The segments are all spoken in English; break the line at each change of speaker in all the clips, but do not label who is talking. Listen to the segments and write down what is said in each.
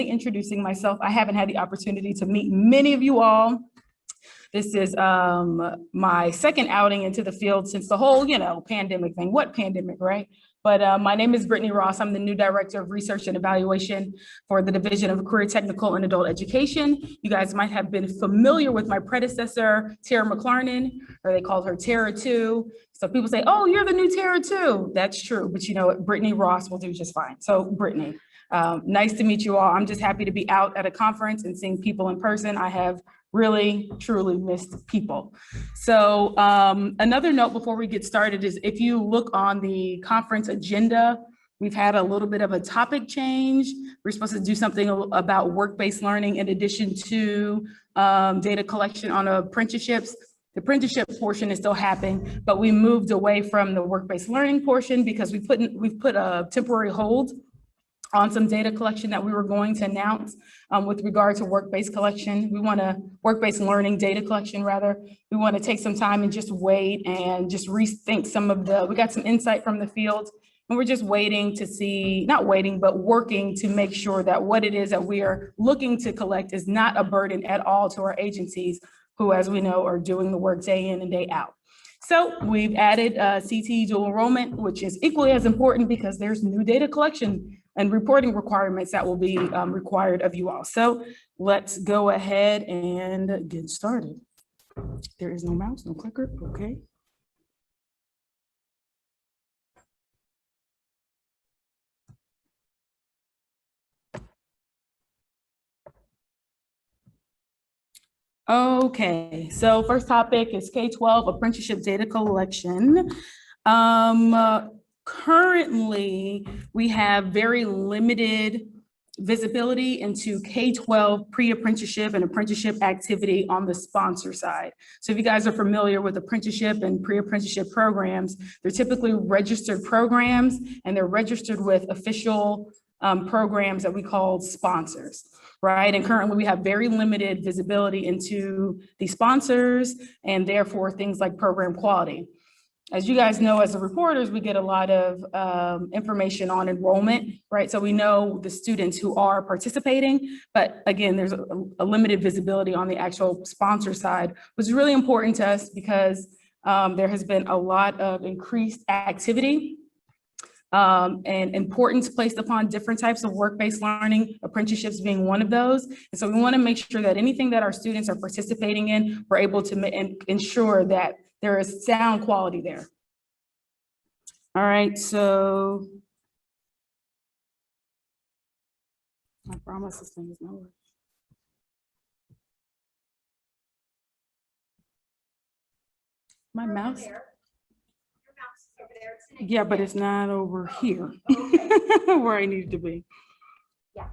Introducing myself. I haven't had the opportunity to meet many of you all. This is my second outing into the field since the whole, pandemic thing. What pandemic, right? But my name is Brittany Ross. I'm the new Director of Research and Evaluation for the Division of Career Technical and Adult Education. You guys might have been familiar with my predecessor, Tara McLarnon, or they called her Tara 2. So people say, oh, you're the new Tara 2. That's true, but you know what? Brittany Ross will do just fine. So Brittany, nice to meet you all. I'm just happy to be out at a conference and seeing people in person. I have really, truly missed people. So another note before we get started is if you look on the conference agenda, we've had a little bit of a topic change. We're supposed to do something about work-based learning in addition to data collection on apprenticeships. The apprenticeship portion is still happening, but we moved away from the work-based learning portion because we've put a temporary hold on some data collection that we were going to announce with regard to work-based collection. We want to work-based learning data collection rather. We want to take some time and just wait and just rethink some of we got some insight from the field and we're just waiting to see, not waiting, but working to make sure that what it is that we are looking to collect is not a burden at all to our agencies who, as we know, are doing the work day in and day out. So we've added CTE dual enrollment, which is equally as important because there's new data collection and reporting requirements that will be required of you all. So let's go ahead and get started. There is no mouse, no clicker, okay. Okay, so first topic is K-12 Apprenticeship Data Collection. Currently, we have very limited visibility into K-12 pre-apprenticeship and apprenticeship activity on the sponsor side. So if you guys are familiar with apprenticeship and pre-apprenticeship programs, they're typically registered programs and they're registered with official programs that we call sponsors, right? And currently we have very limited visibility into the sponsors and therefore things like program quality. As you guys know, as the reporters, we get a lot of information on enrollment, right? So we know the students who are participating, but again, there's a limited visibility on the actual sponsor side, which is really important to us because there has been a lot of increased activity and importance placed upon different types of work-based learning, apprenticeships being one of those. And so we want to make sure that anything that our students are participating in, we're able to ensure that there is sound quality there. All right, so I promise this thing is not working. My mouse? Your mouse is over there. Yeah, but it's not over here. Okay. Where I need it to be. Yeah.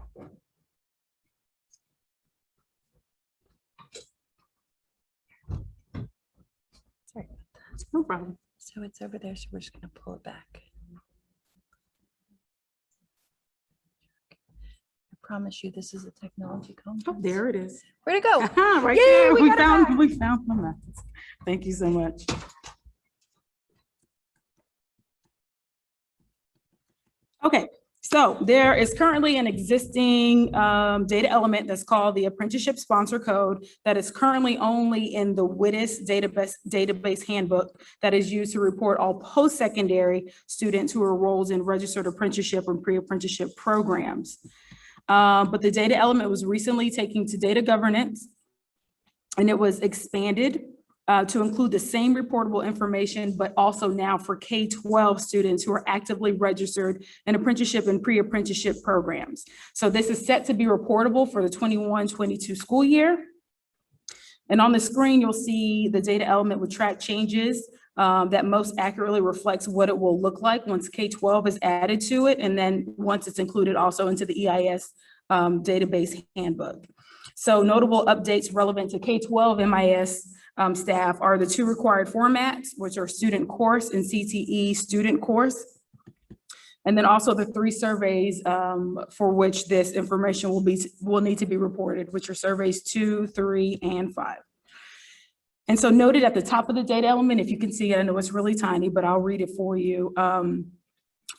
Sorry about that. No problem.
So it's over there, so we're just going to pull it back. I promise you this is a technology conference.
Oh, there it is.
Where'd it go?
Right
Yay,
there. We
found
my mouse. Thank you so much. Okay, so there is currently an existing data element that's called the Apprenticeship Sponsor Code that is currently only in the WITIS database handbook that is used to report all post-secondary students who are enrolled in registered apprenticeship and pre-apprenticeship programs. But the data element was recently taken to data governance and it was expanded to include the same reportable information, but also now for K-12 students who are actively registered in apprenticeship and pre-apprenticeship programs. So this is set to be reportable for the 21-22 school year. And on the screen, you'll see the data element with track changes that most accurately reflects what it will look like once K-12 is added to it. And then once it's included also into the EIS database handbook. So notable updates relevant to K-12 MIS staff are the two required formats, which are student course and CTE student course. And then also the 3 surveys for which this information will need to be reported, which are surveys 2, 3, and 5. And so noted at the top of the data element, if you can see it, I know it's really tiny, but I'll read it for you.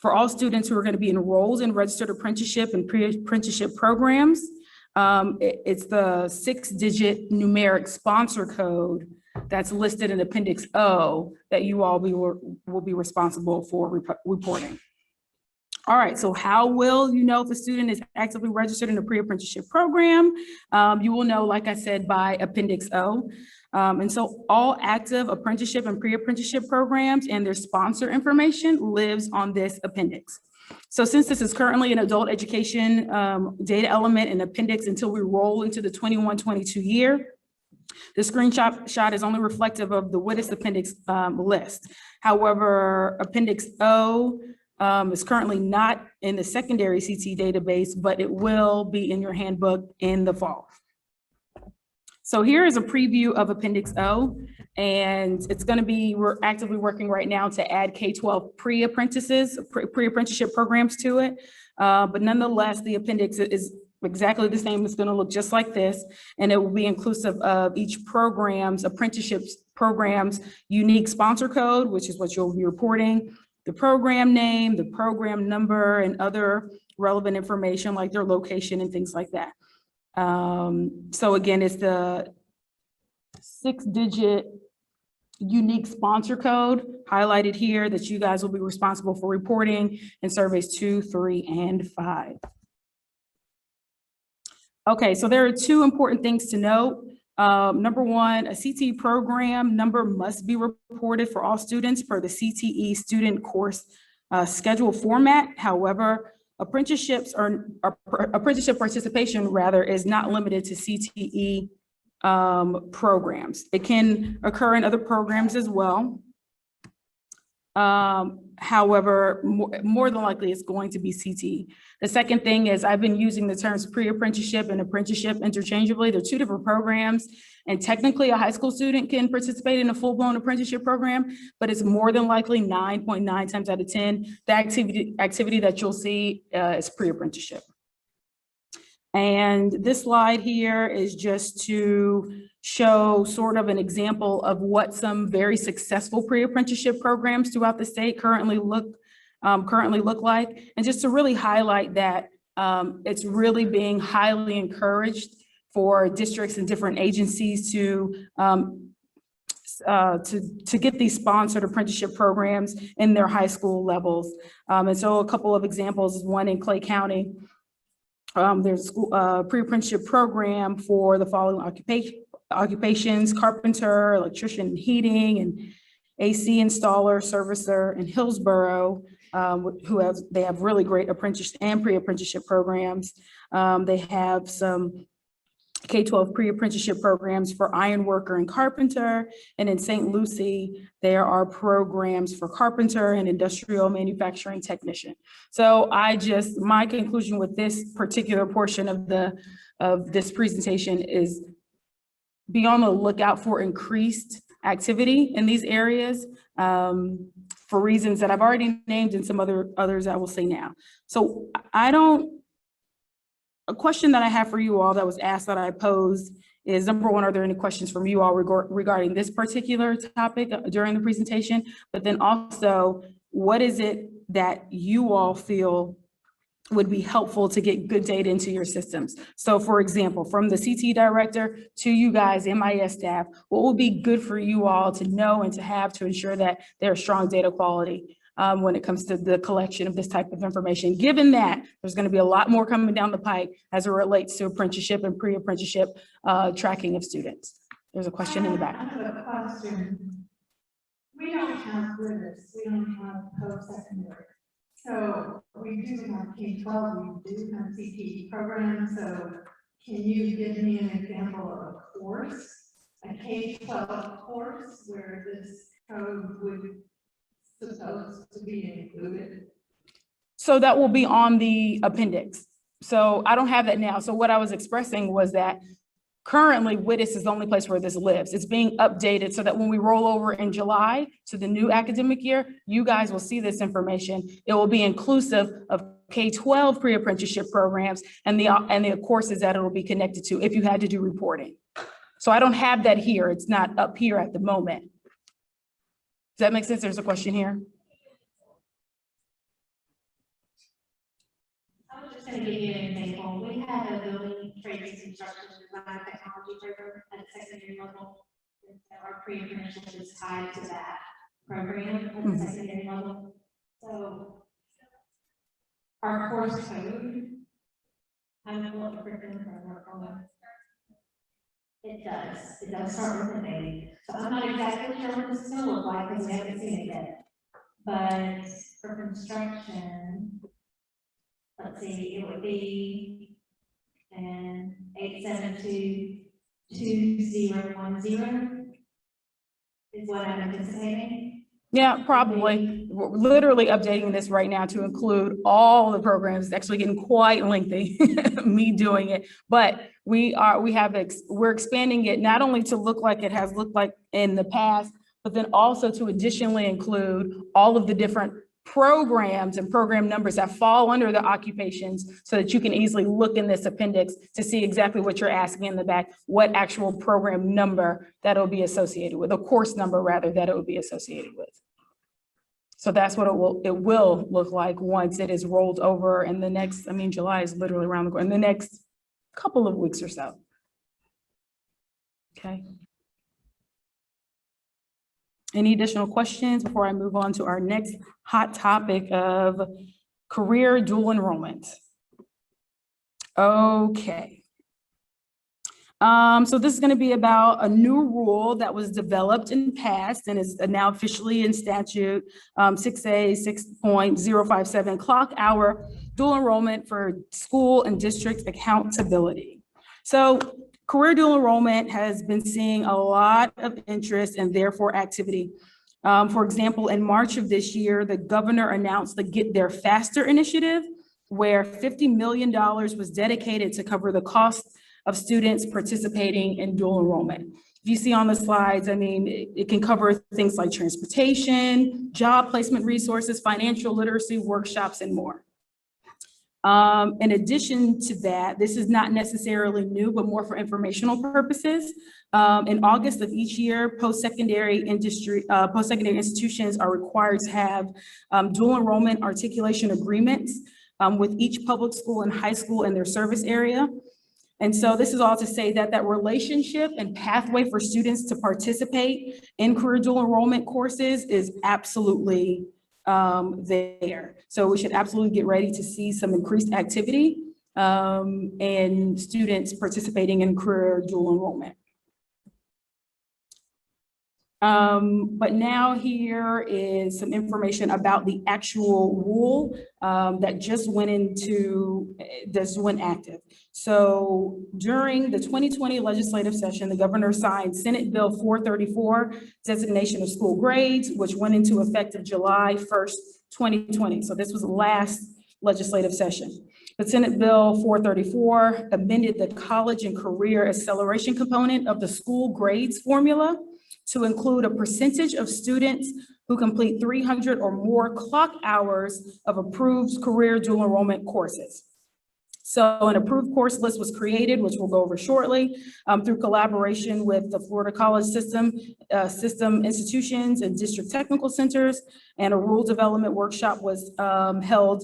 For all students who are going to be enrolled in registered apprenticeship and pre-apprenticeship programs, it's the 6-digit numeric sponsor code that's listed in Appendix O that you all will be responsible for reporting. All right, so how will you know if a student is actively registered in a pre-apprenticeship program? You will know, like I said, by Appendix O. And so all active apprenticeship and pre-apprenticeship programs and their sponsor information lives on this appendix. So since this is currently an adult education data element and appendix until we roll into the 21-22 year, the screenshot is only reflective of the WITIS appendix list. However, Appendix O is currently not in the secondary CT database, but it will be in your handbook in the fall. So here is a preview of Appendix O, and it's going to be, we're actively working right now to add K-12 pre-apprenticeship programs to it. But nonetheless, the appendix is exactly the same. It's going to look just like this, and it will be inclusive of each apprenticeships program's unique sponsor code, which is what you'll be reporting, the program name, the program number, and other relevant information like their location and things like that. So again, it's the 6-digit unique sponsor code highlighted here that you guys will be responsible for reporting in surveys 2, 3, and 5. Okay, so there are 2 important things to note. Number 1, a CTE program number must be reported for all students per the CTE student course schedule format. However, apprenticeship participation rather is not limited to CTE programs. It can occur in other programs as well. However, more than likely it's going to be CTE. The second thing is I've been using the terms pre-apprenticeship and apprenticeship interchangeably. They're 2 different programs, and technically a high school student can participate in a full-blown apprenticeship program, but it's more than likely 9.9 times out of 10. The activity that you'll see is pre-apprenticeship. And this slide here is just to show sort of an example of what some very successful pre-apprenticeship programs throughout the state currently look like, and just to really highlight that it's really being highly encouraged for districts and different agencies to get these sponsored apprenticeship programs in their high school levels. And so a couple of examples is one in Clay County. There's a pre-apprenticeship program for the following occupations: carpenter, electrician, heating, and AC installer, servicer. In Hillsborough, they have really great apprentice and pre-apprenticeship programs. They have some K-12 pre-apprenticeship programs for iron worker and carpenter. And in St. Lucie, there are programs for carpenter and industrial manufacturing technician. So my conclusion with this particular portion of this presentation is be on the lookout for increased activity in these areas for reasons that I've already named and some others I will say now. So a question that I have for you all that was asked that I posed is, number 1, are there any questions from you all regarding this particular topic during the presentation? But then also, what is it that you all feel would be helpful to get good data into your systems? So for example, from the CT director to you guys, MIS staff, what would be good for you all to know and to have to ensure that there's strong data quality when it comes to the collection of this type of information, given that there's going to be a lot more coming down the pike as it relates to apprenticeship and pre-apprenticeship tracking of students. There's a question in the back.
I have a question. We don't have WITIS, we don't have post-secondary. So we do have K-12, we do have CTE programs. So can you give me an example of a course, a K-12 course where this code would supposed to be included?
So that will be on the appendix. So I don't have that now. So what I was expressing was that currently WITIS is the only place where this lives. It's being updated so that when we roll over in July to the new academic year, you guys will see this information. It will be inclusive of K-12 pre-apprenticeship programs and the courses that it will be connected to if you had to do reporting. So I don't have that here. It's not up here at the moment. Does that make sense? There's a question here.
to give you an example, we had a building trades construction design technology program at secondary level. And so our pre-apprenticeship is tied to that program at the secondary level. So our course code, I don't know what the curriculum framework on it. It does start with an A. So I'm not exactly sure what this is gonna look like because we haven't seen it yet. But for construction, let's see, it would be an 8722010 is what I'm anticipating.
Yeah, probably. We're literally updating this right now to include all the programs. It's actually getting quite lengthy, me doing it. But we're expanding it not only to look like it has looked like in the past, but then also to additionally include all of the different programs and program numbers that fall under the occupations so that you can easily look in this appendix to see exactly what you're asking in the back, what actual program number that it'll be associated with, a course number rather that it will be associated with. So that's what it will look like once it is rolled over in the next, I mean, July is literally around the corner, in the next couple of weeks or so. Okay. Any additional questions before I move on to our next hot topic of career dual enrollment? Okay. So this is going to be about a new rule that was developed and passed and is now officially in statute 6A 6.057 clock hour dual enrollment for school and district accountability. So career dual enrollment has been seeing a lot of interest and therefore activity. For example, in March of this year, the governor announced the Get There Faster initiative, where $50 million was dedicated to cover the cost of students participating in dual enrollment. If you see on the slides, I mean, it can cover things like transportation, job placement resources, financial literacy, workshops, and more. In addition to that, this is not necessarily new, but more for informational purposes. In August of each year, post-secondary institutions are required to have dual enrollment articulation agreements with each public school and high school in their service area. And so this is all to say that that relationship and pathway for students to participate in career dual enrollment courses is absolutely there. So we should absolutely get ready to see some increased activity and students participating in career dual enrollment. But now here is some information about the actual rule that just went active. So during the 2020 legislative session, the governor signed Senate Bill 434, designation of school grades, which went into effect of July 1st, 2020. So this was the last legislative session. But Senate Bill 434 amended the college and career acceleration component of the school grades formula to include a percentage of students who complete 300 or more clock hours of approved career dual enrollment courses. So an approved course list was created, which we'll go over shortly, through collaboration with the Florida College System institutions and district technical centers. And a rule development workshop was held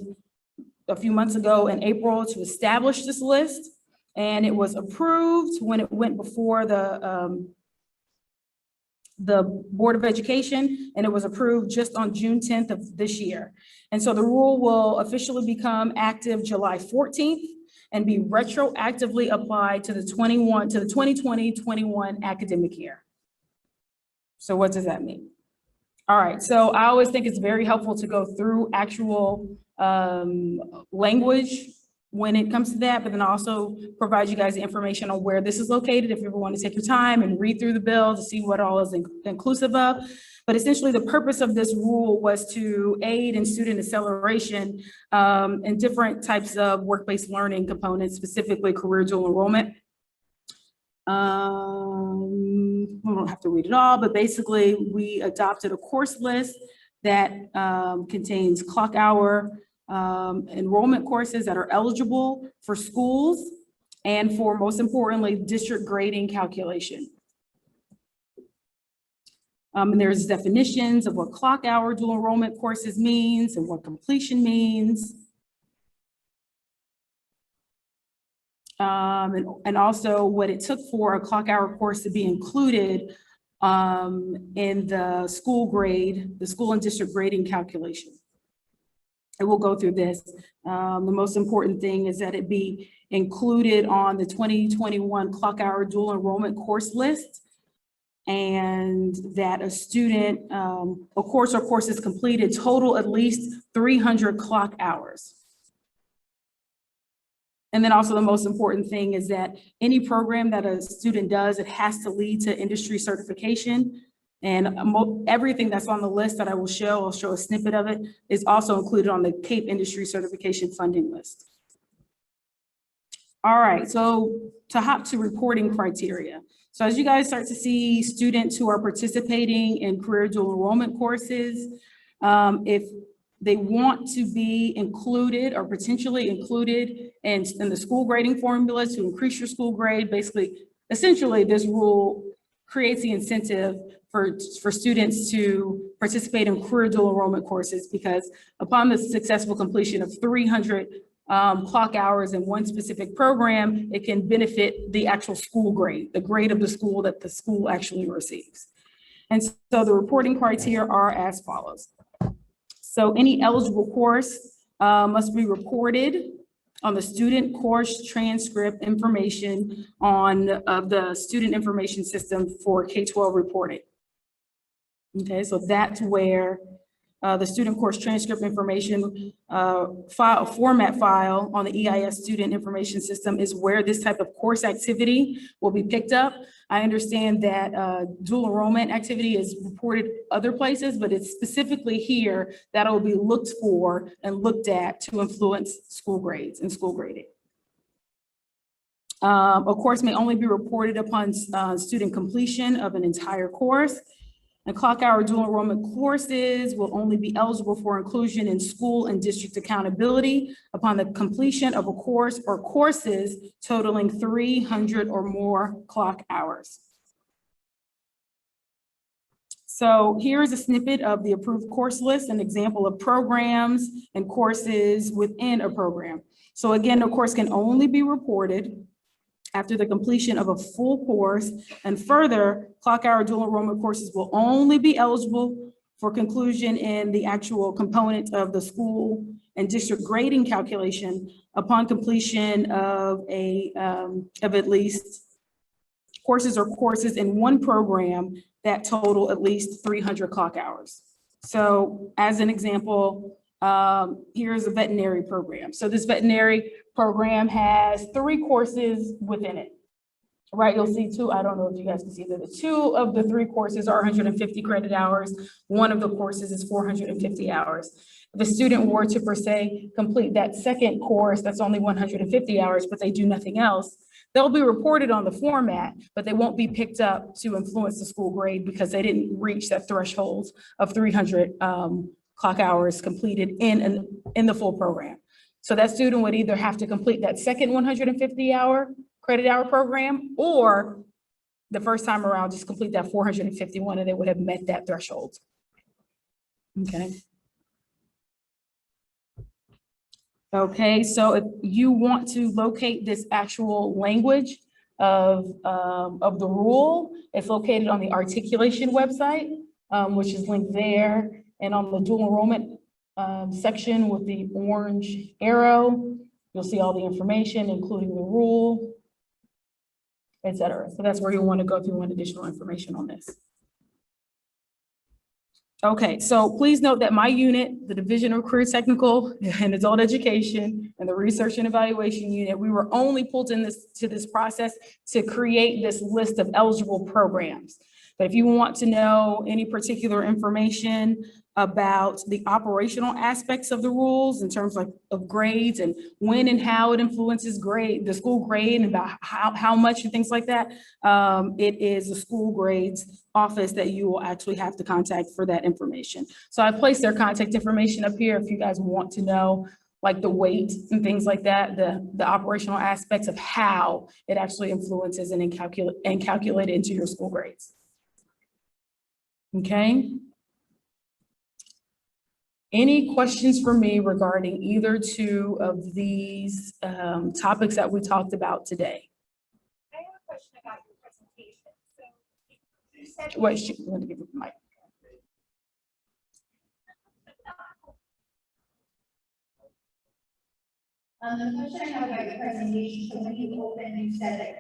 a few months ago in April to establish this list. And it was approved when it went before the Board of Education, and it was approved just on June 10th of this year. And so the rule will officially become active July 14th and be retroactively applied to the 2020-21 academic year. So what does that mean? All right, so I always think it's very helpful to go through actual language when it comes to that, but then also provide you guys the information on where this is located if you ever want to take your time and read through the bill to see what all is inclusive of. But essentially the purpose of this rule was to aid in student acceleration in different types of work-based learning components, specifically career dual enrollment. We don't have to read it all, but basically we adopted a course list that contains clock hour enrollment courses that are eligible for schools and for, most importantly, district grading calculation. And there's definitions of what clock hour dual enrollment courses means and what completion means. and also what it took for a clock hour course to be included in the school grade, the school and district grading calculation. And we'll go through this. The most important thing is that it be included on the 2021 clock hour dual enrollment course list, and that a student, a course or courses completed total at least 300 clock hours. And then also the most important thing is that any program that a student does, it has to lead to industry certification. And everything that's on the list that I will show, I'll show a snippet of it, is also included on the CAPE industry certification funding list. All right, so to hop to reporting criteria. So as you guys start to see students who are participating in career dual enrollment courses, if they want to be included or potentially included in the school grading formula to increase your school grade, essentially this rule creates the incentive for students to participate in career dual enrollment courses, because upon the successful completion of 300 clock hours in one specific program, it can benefit the actual school grade, the grade of the school that the school actually receives. And so the reporting criteria are as follows. So any eligible course must be reported on the student course transcript information on the student information system for K-12 reporting. Okay, so that's where the student course transcript information format file on the EIS student information system is where this type of course activity will be picked up. I understand that dual enrollment activity is reported other places, but it's specifically here that will be looked for and looked at to influence school grades and school grading. A course may only be reported upon student completion of an entire course. And clock hour dual enrollment courses will only be eligible for inclusion in school and district accountability upon the completion of a course or courses totaling 300 or more clock hours. So here is a snippet of the approved course list, an example of programs and courses within a program. So again, a course can only be reported after the completion of a full course, and further, clock hour dual enrollment courses will only be eligible for conclusion in the actual component of the school and district grading calculation upon completion of at least courses or courses in one program that total at least 300 clock hours. So as an example, here's a veterinary program. So this veterinary program has 3 courses within it, right? You'll see 2, I don't know if you guys can see that the 2 of the 3 courses are 150 credit hours. 1 of the courses is 450 hours. If a student were to per se complete that second course, that's only 150 hours, but they do nothing else, they'll be reported on the format, but they won't be picked up to influence the school grade because they didn't reach that threshold of 300 clock hours completed in the full program. So that student would either have to complete that second 150 credit hour program, or the first time around, just complete that 451 and they would have met that threshold. Okay. Okay, so if you want to locate this actual language of the rule, it's located on the articulation website, which is linked there. And on the dual enrollment section with the orange arrow, you'll see all the information, including the rule, et cetera. So that's where you'll want to go if you want additional information on this. Okay, so please note that my unit, the Division of Career Technical and Adult Education and the Research and Evaluation Unit, we were only pulled in to this process to create this list of eligible programs. But if you want to know any particular information about the operational aspects of the rules in terms of grades and when and how it influences the school grade and about how much and things like that, it is the school grades office that you will actually have to contact for that information. So I placed their contact information up here if you guys want to know like the weight and things like that, the operational aspects of how it actually influences and calculate into your school grades. Okay. Any questions for me regarding either two of these topics that we talked about today?
I have a question about your presentation. So you said.
Wait, let me give you the mic.
The question I have about your presentation, so when you opened, you said that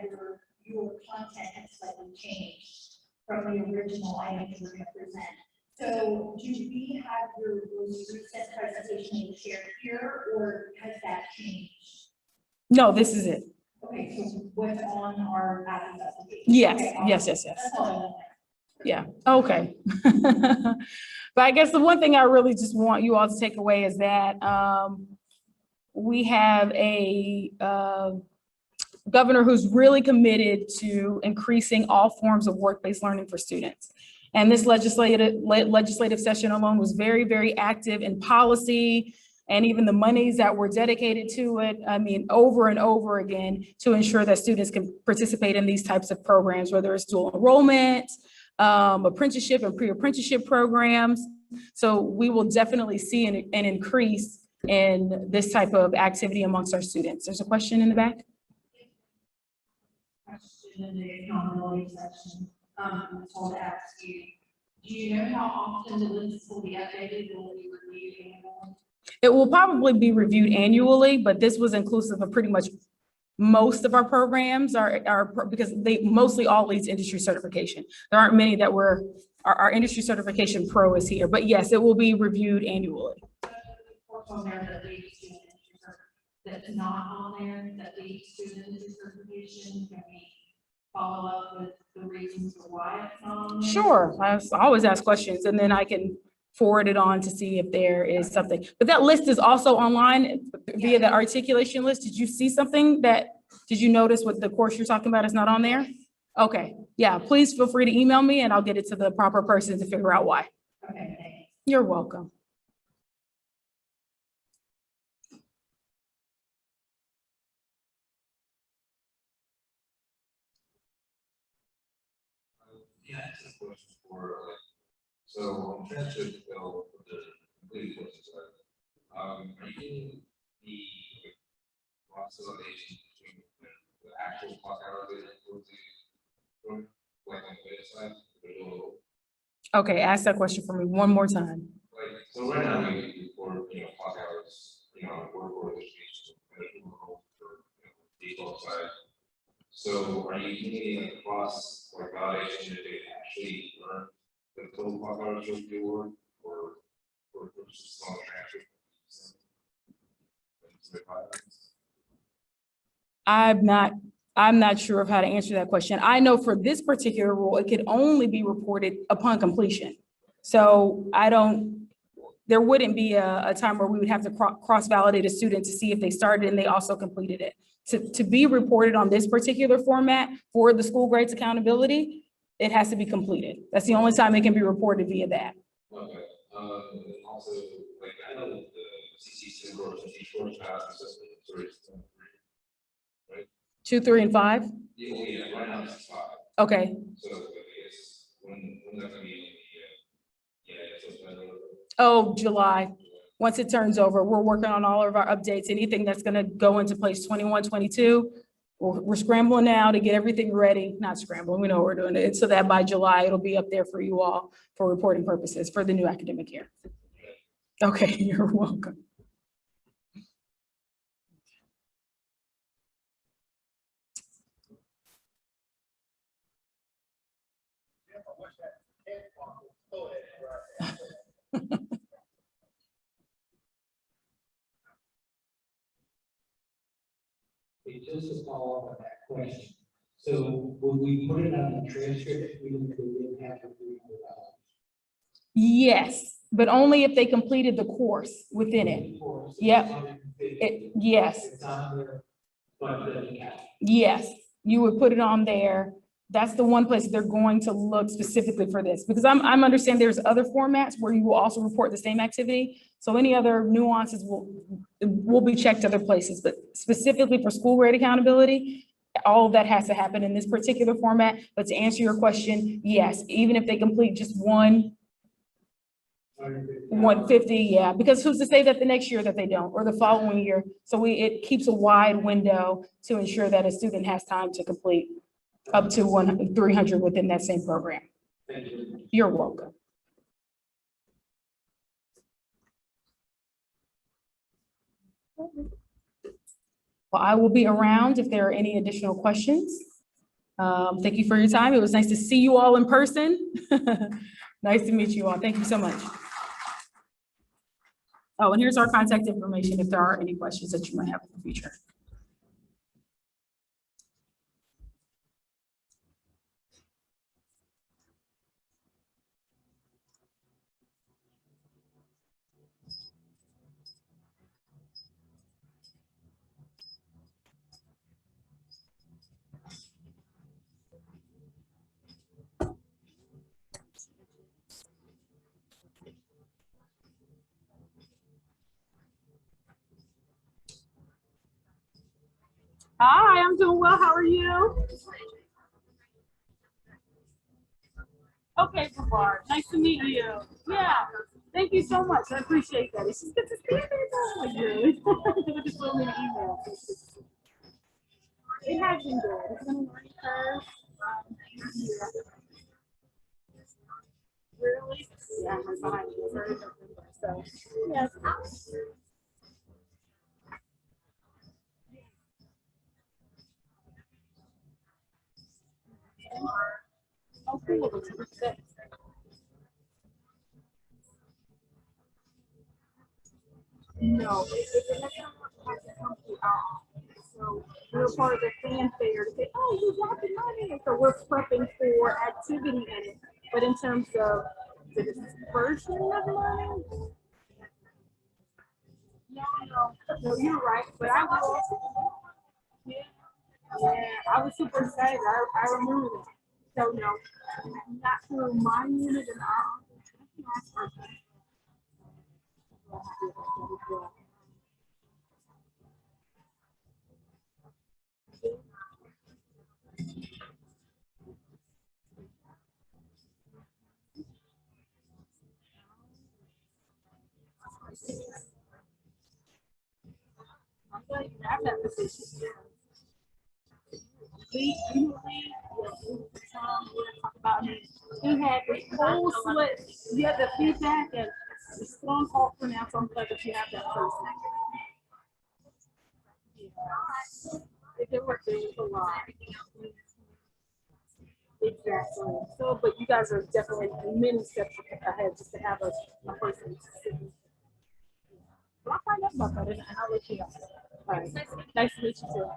your content had slightly changed from the original items you were going to present. So do we have your most recent presentation you shared here, or has that changed?
No, this is it.
Okay, so what's on our Appendix application?
Yes,
Okay,
yes,
awesome.
yes, yes.
That's all I want.
Yeah, okay. But I guess the one thing I really just want you all to take away is that we have a governor who's really committed to increasing all forms of work-based learning for students. And this legislative session alone was very, very active in policy, and even the monies that were dedicated to it, I mean, over and over again, to ensure that students can participate in these types of programs, whether it's dual enrollment, apprenticeship and pre-apprenticeship programs. So we will definitely see an increase in this type of activity amongst our students. There's a question in the back.
Question in the accountability section. I was told to ask you, do you know how often the lists will be updated? Will it be reviewed annually?
It will probably be reviewed annually, but this was inclusive of pretty much most of our programs are because they mostly all leads industry certification. There aren't many that were, our industry certification pro is here, but yes, it will be reviewed annually.
On there that leads to industry that's not on there that leads to industry certification. Can we follow up with the reasons for why it's not on there?
Sure, I always ask questions and then I can forward it on to see if there is something. But that list is also online via the articulation list. Did you see something did you notice what the course you're talking about is not on there? Okay, yeah, please feel free to email me and I'll get it to the proper person to figure out why.
Okay, thanks.
You're welcome.
Yeah, I have a question for so I'm trying to go for the completed courses, right? Are you getting the consolidation between the actual clock hours that you're going to like on the website?
Okay, ask that question for me one more time.
Like, so right now we report, clock hours, work organization, for K-12 side. So are you getting across like validation that they actually learn the total clock hours of your work or just on transfer?
I'm not sure of how to answer that question. I know for this particular rule, it could only be reported upon completion. So there wouldn't be a time where we would have to cross-validate a student to see if they started and they also completed it. To be reported on this particular format for the school grades accountability, it has to be completed. That's the only time it can be reported via that.
Okay. And also, like I know the CC course and teach course pass assessment, right?
2, 3, and 5?
Yeah, right now it's 5.
Okay.
So I guess when that's gonna be
Oh, July. Once it turns over, we're working on all of our updates. Anything that's gonna go into place 21, 22. We're scrambling now to get everything ready. Not scrambling, we know we're doing it. So that by July, it'll be up there for you all for reporting purposes for the new academic year. Okay, you're welcome.
Just to follow up on that question. So when we put it on the transcript, we didn't have to do $300.
Yes, but only if they completed the course within it. Yep. Yes.
It's on there, but
Yes, you would put it on there. That's the one place they're going to look specifically for this, because I'm understanding there's other formats where you will also report the same activity. So any other nuances will be checked other places, but specifically for school grade accountability, all of that has to happen in this particular format. But to answer your question, yes, even if they complete just one 150, yeah, because who's to say that the next year that they don't, or the following year? So it keeps a wide window to ensure that a student has time to complete up to 300 within that same program.
Thank you.
You're welcome. Well, I will be around if there are any additional questions. Thank you for your time. It was nice to see you all in person. Nice to meet you all. Thank you so much. Oh, and here's our contact information if there are any questions that you might have in the future. Hi, I'm doing well. How are you? Okay, Brevard. Nice to meet you. Yeah. Thank you so much. I appreciate that. It's just good to see you. Just send me an email. It has been good. It's been a learning curve. Yeah. Really? Yeah, I'm behind you. Very good. So, yes. Oh, cool. No, it has to come through our office. So we're part of the fanfare to say, oh, you got the money. And so we're prepping for activity in it. But in terms of the dispersion of money, no, you're right. But I will. Yeah, I was super excited. I remember that. So no, not through my unit and our office. I'm glad you have that position. He had the whole split. You had the feedback and the strong call for now. So I'm glad that you have that person. It did work. It was a lot. Exactly. So, but you guys are definitely many steps ahead just to have a person. Well, I'll find out about that and I'll let you know. All right. Nice to meet you too.